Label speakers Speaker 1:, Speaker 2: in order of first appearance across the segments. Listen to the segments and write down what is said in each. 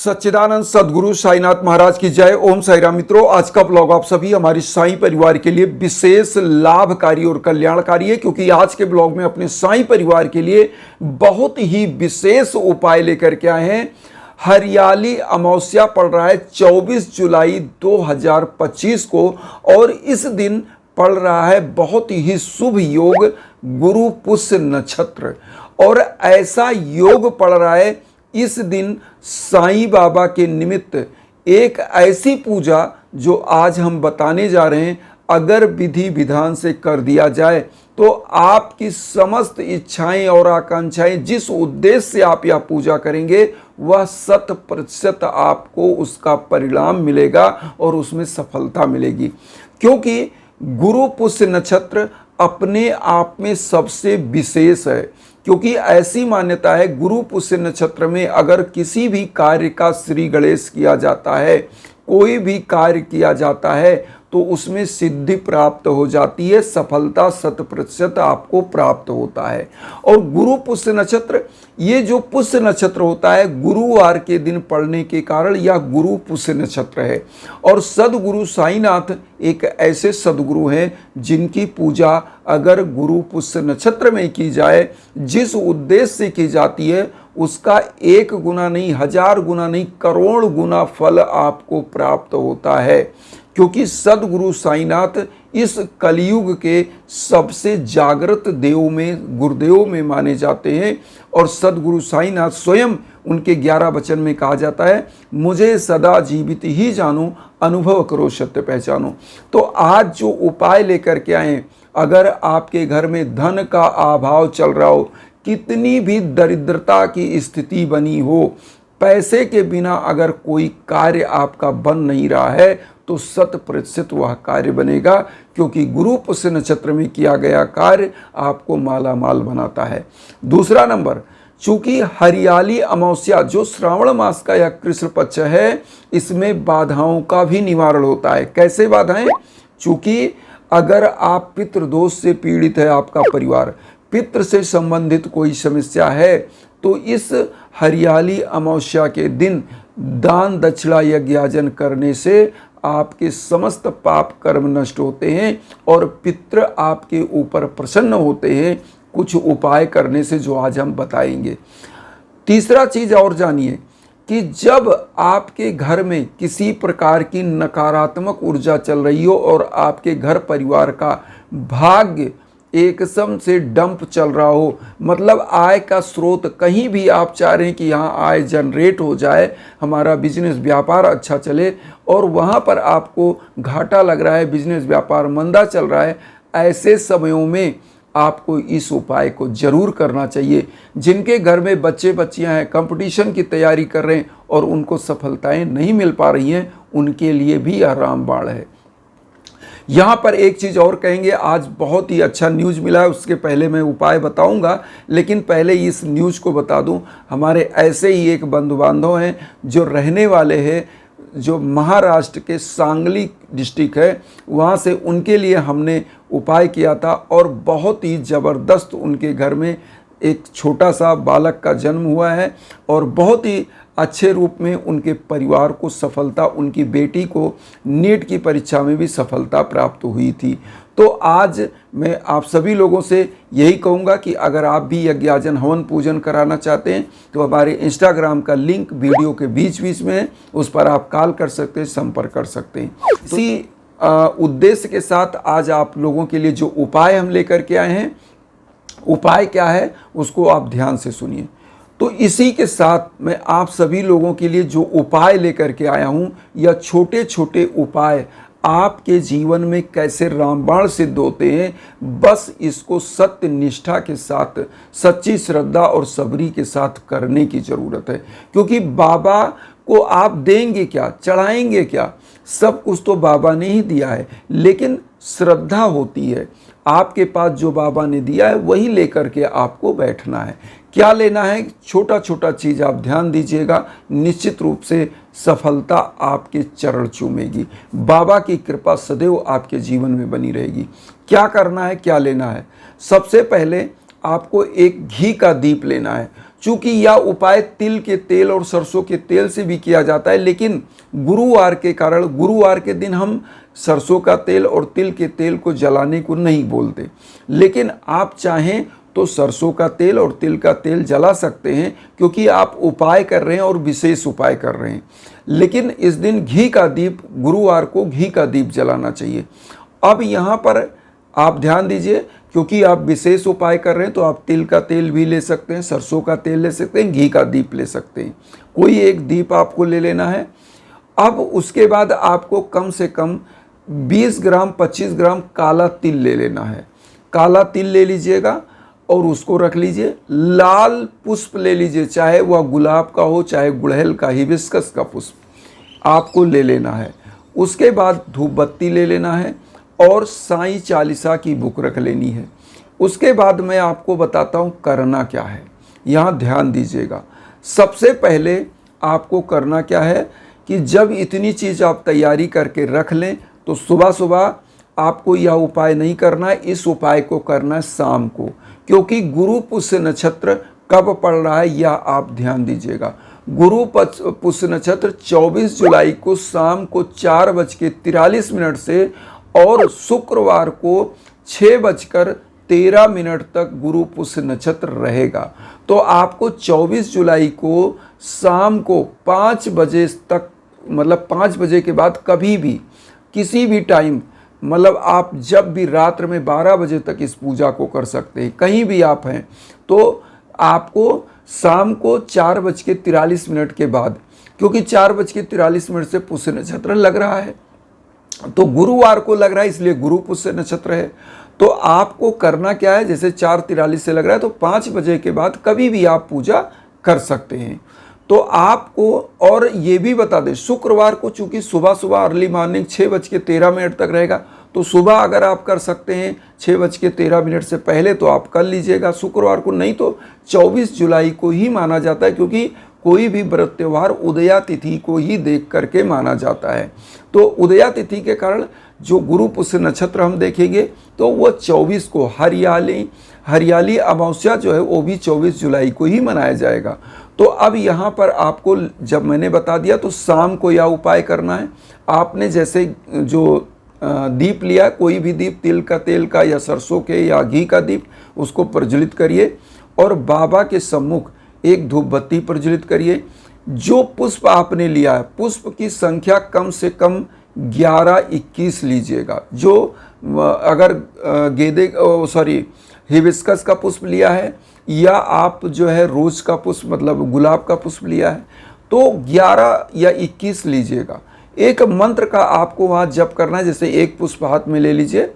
Speaker 1: सच्चिदानंद सदगुरु साईनाथ महाराज की जय। ओम साईराम। मित्रों, आज का ब्लॉग आप सभी हमारी साईं परिवार के लिए विशेष लाभकारी और कल्याणकारी है, क्योंकि आज के ब्लॉग में अपने साईं परिवार के लिए बहुत ही विशेष उपाय लेकर के आए हैं। हरियाली अमावस्या पड़ रहा है 24 जुलाई 2025 को, और इस दिन पड़ रहा है बहुत ही शुभ योग गुरु पुष्य नक्षत्र। और ऐसा योग पड़ रहा है इस दिन साईं बाबा के निमित्त एक ऐसी पूजा जो आज हम बताने जा रहे हैं, अगर विधि विधान से कर दिया जाए तो आपकी समस्त इच्छाएं और आकांक्षाएं, जिस उद्देश्य से आप यह पूजा करेंगे, वह 100% आपको उसका परिणाम मिलेगा और उसमें सफलता मिलेगी। क्योंकि गुरु पुष्य नक्षत्र अपने आप में सबसे विशेष है, क्योंकि ऐसी मान्यता है गुरु पुष्य नक्षत्र में अगर किसी भी कार्य का श्री गणेश किया जाता है, कोई भी कार्य किया जाता है, तो उसमें सिद्धि प्राप्त हो जाती है, सफलता 100% आपको प्राप्त होता है। और गुरु पुष्य नक्षत्र, ये जो पुष्य नक्षत्र होता है, गुरुवार के दिन पड़ने के कारण यह गुरु पुष्य नक्षत्र है। और सदगुरु साईनाथ एक ऐसे सदगुरु हैं जिनकी पूजा अगर गुरु पुष्य नक्षत्र में की जाए, जिस उद्देश्य से की जाती है, उसका 1 गुना नहीं, 1000 गुना नहीं, करोड़ गुना फल आपको प्राप्त होता है। क्योंकि सदगुरु साईनाथ इस कलयुग के सबसे जागृत देव में, गुरुदेव में माने जाते हैं। और सदगुरु साईनाथ स्वयं, उनके 11 वचन में कहा जाता है, मुझे सदा जीवित ही जानो, अनुभव करो सत्य पहचानो। तो आज जो उपाय लेकर के आए, अगर आपके घर में धन का अभाव चल रहा हो, कितनी भी दरिद्रता की स्थिति बनी हो, पैसे के बिना अगर कोई कार्य आपका बन नहीं रहा है, तो 100% वह कार्य बनेगा, क्योंकि गुरु पुष्य नक्षत्र में किया गया कार्य आपको माला माल बनाता है। दूसरा नंबर, चूंकि हरियाली अमावस्या जो श्रावण मास का यह कृष्ण पक्ष है, इसमें बाधाओं का भी निवारण होता है। कैसे बाधाएं? चूंकि अगर आप पितृदोष से पीड़ित है, आपका परिवार पितृ से संबंधित कोई समस्या है, तो इस हरियाली अमावस्या के दिन दान दक्षिणा यज्ञाजन करने से आपके समस्त पाप कर्म नष्ट होते हैं और पितृ आपके ऊपर प्रसन्न होते हैं, कुछ उपाय करने से, जो आज हम बताएंगे। तीसरा चीज और जानिए कि जब आपके घर में किसी प्रकार की नकारात्मक ऊर्जा चल रही हो और आपके घर परिवार का भाग्य एकदम से डंप चल रहा हो, मतलब आय का स्रोत कहीं भी आप चाह रहे हैं कि यहाँ आय जनरेट हो जाए, हमारा बिजनेस व्यापार अच्छा चले, और वहाँ पर आपको घाटा लग रहा है, बिजनेस व्यापार मंदा चल रहा है, ऐसे समयों में आपको इस उपाय को जरूर करना चाहिए। जिनके घर में बच्चे बच्चियां हैं, कंपटीशन की तैयारी कर रहे हैं और उनको सफलताएं नहीं मिल पा रही हैं, उनके लिए भी यह रामबाण है। यहाँ पर एक चीज़ और कहेंगे, आज बहुत ही अच्छा न्यूज़ मिला है, उसके पहले मैं उपाय बताऊंगा, लेकिन पहले इस न्यूज़ को बता दूं। हमारे ऐसे ही एक बंधु बांधव हैं जो रहने वाले हैं, जो महाराष्ट्र के सांगली डिस्ट्रिक्ट है, वहाँ से, उनके लिए हमने उपाय किया था और बहुत ही ज़बरदस्त उनके घर में एक छोटा सा बालक का जन्म हुआ है और बहुत ही अच्छे रूप में उनके परिवार को सफलता, उनकी बेटी को नीट की परीक्षा में भी सफलता प्राप्त हुई थी। तो आज मैं आप सभी लोगों से यही कहूँगा कि अगर आप भी यज्ञाजन हवन पूजन कराना चाहते हैं, तो हमारे इंस्टाग्राम का लिंक वीडियो के बीच बीच में है, उस पर आप कॉल कर सकते हैं, संपर्क कर सकते हैं। इसी उद्देश्य के साथ आज आप लोगों के लिए जो उपाय हम लेकर के आए हैं, उपाय क्या है उसको आप ध्यान से सुनिए। तो इसी के साथ मैं आप सभी लोगों के लिए जो उपाय लेकर के आया हूँ, या छोटे छोटे उपाय आपके जीवन में कैसे रामबाण सिद्ध होते हैं, बस इसको सत्य निष्ठा के साथ, सच्ची श्रद्धा और सबरी के साथ करने की ज़रूरत है। क्योंकि बाबा को आप देंगे क्या, चढ़ाएंगे क्या, सब कुछ तो बाबा ने ही दिया है, लेकिन श्रद्धा होती है। आपके पास जो बाबा ने दिया है वही लेकर के आपको बैठना है। क्या लेना है, छोटा छोटा चीज़ आप ध्यान दीजिएगा, निश्चित रूप से सफलता आपके चरण चूमेगी। बाबा की कृपा सदैव आपके जीवन में बनी रहेगी। क्या करना है, क्या लेना है? सबसे पहले आपको एक घी का दीप लेना है। चूंकि यह उपाय तिल के तेल और सरसों के तेल से भी किया जाता है, लेकिन गुरुवार के कारण गुरुवार के दिन हम सरसों का तेल और तिल के तेल को जलाने को नहीं बोलते। लेकिन आप चाहें तो सरसों का तेल और तिल का तेल जला सकते हैं, क्योंकि आप उपाय कर रहे हैं और विशेष उपाय कर रहे हैं। लेकिन इस दिन घी का दीप, गुरुवार को घी का दीप जलाना चाहिए। अब यहाँ पर आप ध्यान दीजिए, क्योंकि आप विशेष उपाय कर रहे हैं तो आप तिल का तेल भी ले सकते हैं, सरसों का तेल ले सकते हैं, घी का दीप ले सकते हैं। कोई एक दीप आपको ले लेना है। अब उसके बाद आपको कम से कम 20 ग्राम 25 ग्राम काला तिल ले लेना है। काला तिल ले लीजिएगा और उसको रख लीजिए। लाल पुष्प ले लीजिए, चाहे वह गुलाब का हो चाहे गुड़हल का, हिबिस्कस का पुष्प आपको ले लेना है। उसके बाद धूप बत्ती ले लेना है और साईं चालीसा की बुक रख लेनी है। उसके बाद मैं आपको बताता हूँ करना क्या है, यहाँ ध्यान दीजिएगा। सबसे पहले आपको करना क्या है कि जब इतनी चीज़ आप तैयारी करके रख लें तो सुबह सुबह आपको यह उपाय नहीं करना है, इस उपाय को करना है शाम को, क्योंकि गुरु पुष्य नक्षत्र कब पड़ रहा है यह आप ध्यान दीजिएगा। गुरु पुष्य नक्षत्र 24 जुलाई को शाम को 4:43 से और शुक्रवार को 6:13 तक गुरु पुष्य नक्षत्र रहेगा। तो आपको 24 जुलाई को शाम को 5 बजे तक, मतलब 5 बजे के बाद कभी भी किसी भी टाइम, मतलब आप जब भी रात्र में 12 बजे तक इस पूजा को कर सकते हैं। कहीं भी आप हैं तो आपको शाम को 4:43 के बाद, क्योंकि 4:43 से पुष्य नक्षत्र लग रहा है, तो गुरुवार को लग रहा है, इसलिए गुरु पुष्य नक्षत्र है। तो आपको करना क्या है, जैसे 4:43 से लग रहा है तो 5 बजे के बाद कभी भी आप पूजा कर सकते हैं। तो आपको और ये भी बता दें, शुक्रवार को चूंकि सुबह सुबह अर्ली मॉर्निंग 6:13 तक रहेगा, तो सुबह अगर आप कर सकते हैं 6:13 से पहले तो आप कर लीजिएगा शुक्रवार को, नहीं तो 24 जुलाई को ही माना जाता है, क्योंकि कोई भी व्रत त्यौहार उदया तिथि को ही देख करके माना जाता है। तो उदया तिथि के कारण जो गुरु पुष्य नक्षत्र हम देखेंगे तो वो 24 को, हरियाली अमावस्या जो है वो भी 24 जुलाई को ही मनाया जाएगा। तो अब यहाँ पर आपको जब मैंने बता दिया तो शाम को यह उपाय करना है। आपने जैसे जो दीप लिया, कोई भी दीप, तिल का तेल का या सरसों के या घी का दीप, उसको प्रज्वलित करिए और बाबा के सम्मुख एक धूप बत्ती प्रज्वलित करिए। जो पुष्प आपने लिया है, पुष्प की संख्या कम से कम 11-21 लीजिएगा। जो अगर हिबिस्कस का पुष्प लिया है या आप जो है रोज का पुष्प मतलब गुलाब का पुष्प लिया है तो 11 या 21 लीजिएगा। एक मंत्र का आपको वहाँ जप करना है, जैसे एक पुष्प हाथ में ले लीजिए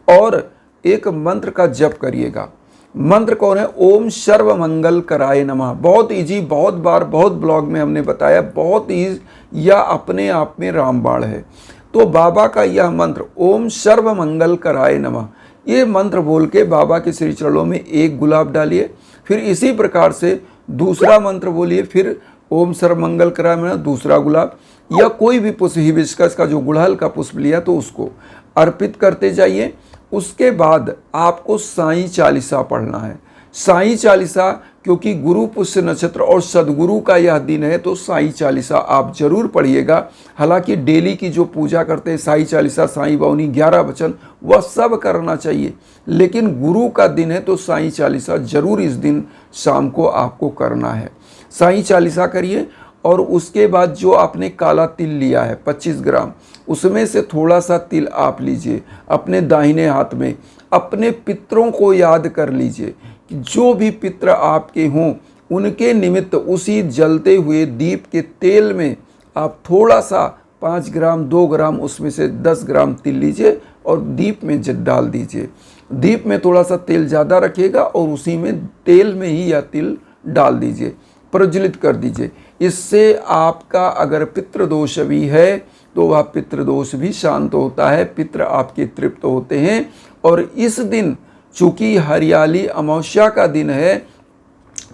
Speaker 1: और एक मंत्र का जप करिएगा। मंत्र कौन है? ओम सर्व मंगल कराय नमः। बहुत इजी, बहुत बार बहुत ब्लॉग में हमने बताया, बहुत ईज, या अपने आप में रामबाण है। तो बाबा का यह मंत्र ओम सर्व मंगल कराय नमः, ये मंत्र बोल के बाबा के श्री चरणों में एक गुलाब डालिए। फिर इसी प्रकार से दूसरा मंत्र बोलिए, फिर ओम सर्व मंगल कराय नमः दूसरा गुलाब, या कोई भी पुष्प, हिबिस्कस का जो गुड़हल का पुष्प लिया तो उसको अर्पित करते जाइए। उसके बाद आपको साईं चालीसा पढ़ना है। साईं चालीसा, क्योंकि गुरु पुष्य नक्षत्र और सदगुरु का यह दिन है तो साईं चालीसा आप जरूर पढ़िएगा। हालांकि डेली की जो पूजा करते हैं साईं चालीसा, साईं बावनी, 11 वचन, वह सब करना चाहिए, लेकिन गुरु का दिन है तो साईं चालीसा जरूर इस दिन शाम को आपको करना है। साईं चालीसा करिए और उसके बाद जो आपने काला तिल लिया है 25 ग्राम, उसमें से थोड़ा सा तिल आप लीजिए अपने दाहिने हाथ में। अपने पितरों को याद कर लीजिए कि जो भी पितर आपके हों उनके निमित्त उसी जलते हुए दीप के तेल में आप थोड़ा सा 5 ग्राम 2 ग्राम उसमें से 10 ग्राम तिल लीजिए और दीप में डाल दीजिए। दीप में थोड़ा सा तेल ज़्यादा रखिएगा और उसी में तेल में ही यह तिल डाल दीजिए, प्रज्वलित कर दीजिए। इससे आपका अगर पितृदोष भी है तो वह पितृदोष भी शांत होता है, पितृ आपके तृप्त होते हैं। और इस दिन चूँकि हरियाली अमावस्या का दिन है,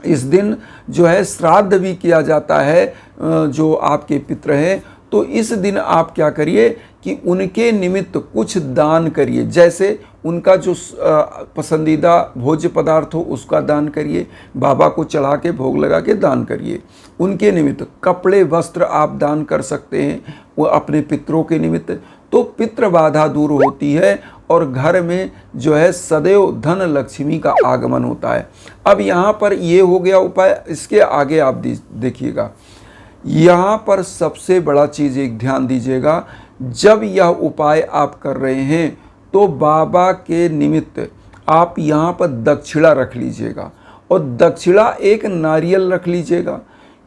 Speaker 1: इस दिन जो है श्राद्ध भी किया जाता है जो आपके पितृ हैं। तो इस दिन आप क्या करिए कि उनके निमित्त कुछ दान करिए। जैसे उनका जो पसंदीदा भोज्य पदार्थ हो उसका दान करिए, बाबा को चढ़ा के भोग लगा के दान करिए। उनके निमित्त कपड़े वस्त्र आप दान कर सकते हैं, वो अपने पितरों के निमित्त, तो पितृ बाधा दूर होती है और घर में जो है सदैव धन लक्ष्मी का आगमन होता है। अब यहाँ पर ये हो गया उपाय। इसके आगे आप देखिएगा, यहाँ पर सबसे बड़ा चीज़ एक ध्यान दीजिएगा, जब यह उपाय आप कर रहे हैं तो बाबा के निमित्त आप यहाँ पर दक्षिणा रख लीजिएगा और दक्षिणा एक नारियल रख लीजिएगा।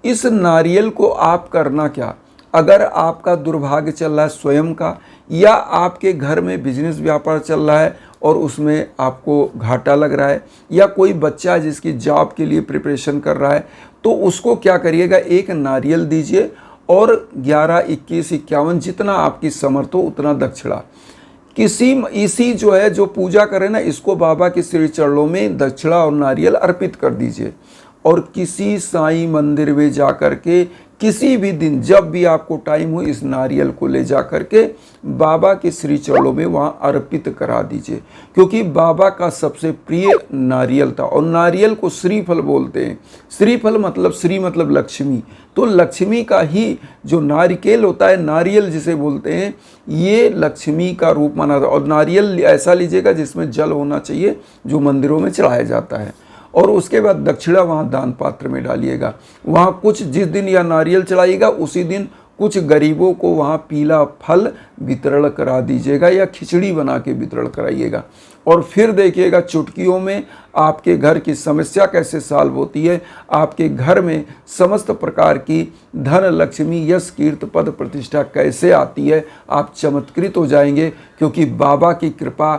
Speaker 1: इस नारियल को आप करना क्या, अगर आपका दुर्भाग्य चल रहा है स्वयं का, या आपके घर में बिजनेस व्यापार चल रहा है और उसमें आपको घाटा लग रहा है, या कोई बच्चा जिसकी जॉब के लिए प्रिपरेशन कर रहा है, तो उसको क्या करिएगा, एक नारियल दीजिए और 11, 21, 51 जितना आपकी समर्थ हो उतना दक्षिणा। इसी जो है जो पूजा करें ना, इसको बाबा के श्री चरणों में दक्षिणा और नारियल अर्पित कर दीजिए और किसी साईं मंदिर में जा कर के किसी भी दिन जब भी आपको टाइम हो इस नारियल को ले जा कर के बाबा के श्री चरणों में वहाँ अर्पित करा दीजिए, क्योंकि बाबा का सबसे प्रिय नारियल था। और नारियल को श्रीफल बोलते हैं। श्रीफल मतलब श्री मतलब लक्ष्मी, तो लक्ष्मी का ही जो नारिकेल होता है, नारियल जिसे बोलते हैं, ये लक्ष्मी का रूप माना जाता है। और नारियल ऐसा लीजिएगा जिसमें जल होना चाहिए, जो मंदिरों में चढ़ाया जाता है। और उसके बाद दक्षिणा वहाँ दान पात्र में डालिएगा। वहाँ कुछ जिस दिन यह नारियल चढ़ाइएगा उसी दिन कुछ गरीबों को वहाँ पीला फल वितरण करा दीजिएगा या खिचड़ी बना के वितरण कराइएगा। और फिर देखिएगा चुटकियों में आपके घर की समस्या कैसे सॉल्व होती है, आपके घर में समस्त प्रकार की धन लक्ष्मी यश कीर्ति पद प्रतिष्ठा कैसे आती है, आप चमत्कृत हो जाएंगे, क्योंकि बाबा की कृपा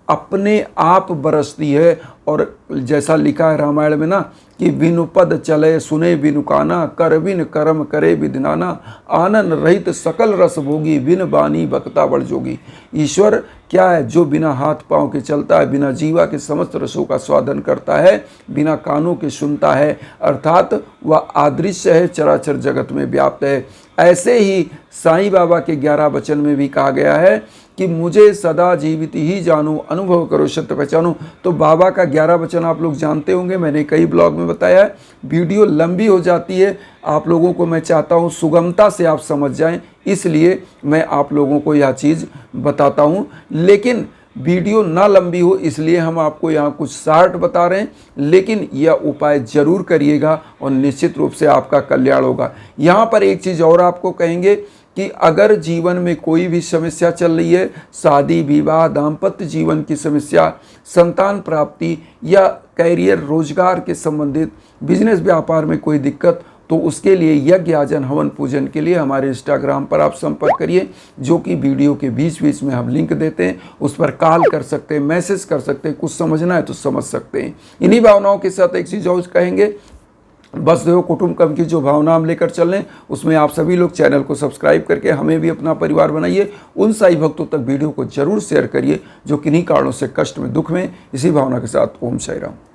Speaker 1: अपने आप बरसती है। और जैसा लिखा है रामायण में ना कि बिनु पद चले सुने बिनु काना, कर बिन कर्म करे विधिनाना, आनंद रहित सकल रस भोगी, बिन बानी बकता बड़ जोगी। ईश्वर क्या है, जो बिना हाथ पांव के चलता है, बिना जीवा के समस्त रसों का स्वादन करता है, बिना कानों के सुनता है, अर्थात वह अदृश्य है, चराचर जगत में व्याप्त है। ऐसे ही साईं बाबा के 11 वचन में भी कहा गया है कि मुझे सदा जीवित ही जानो, अनुभव करो सत्य पहचानो। तो बाबा का 11 वचन आप लोग जानते होंगे, मैंने कई ब्लॉग में बताया है। वीडियो लंबी हो जाती है, आप लोगों को मैं चाहता हूँ सुगमता से आप समझ जाएं, इसलिए मैं आप लोगों को यह चीज़ बताता हूँ। लेकिन वीडियो ना लंबी हो इसलिए हम आपको यहाँ कुछ शार्ट बता रहे हैं, लेकिन यह उपाय जरूर करिएगा और निश्चित रूप से आपका कल्याण होगा। यहाँ पर एक चीज़ और आपको कहेंगे कि अगर जीवन में कोई भी समस्या चल रही है, शादी विवाह दाम्पत्य जीवन की समस्या, संतान प्राप्ति या कैरियर रोजगार के संबंधित बिजनेस व्यापार में कोई दिक्कत, तो उसके लिए यज्ञ याजन हवन पूजन के लिए हमारे इंस्टाग्राम पर आप संपर्क करिए, जो कि वीडियो के बीच बीच में हम लिंक देते हैं, उस पर कॉल कर सकते हैं, मैसेज कर सकते हैं, कुछ समझना है तो समझ सकते हैं। इन्हीं भावनाओं के साथ एक चीज़ और कहेंगे, वसुधैव कुटुंबकम की जो भावना हम लेकर चल रहे हैं उसमें आप सभी लोग चैनल को सब्सक्राइब करके हमें भी अपना परिवार बनाइए। उन साई भक्तों तक वीडियो को जरूर शेयर करिए जो किन्हीं कारणों से कष्ट में दुख में। इसी भावना के साथ ओम साई राम।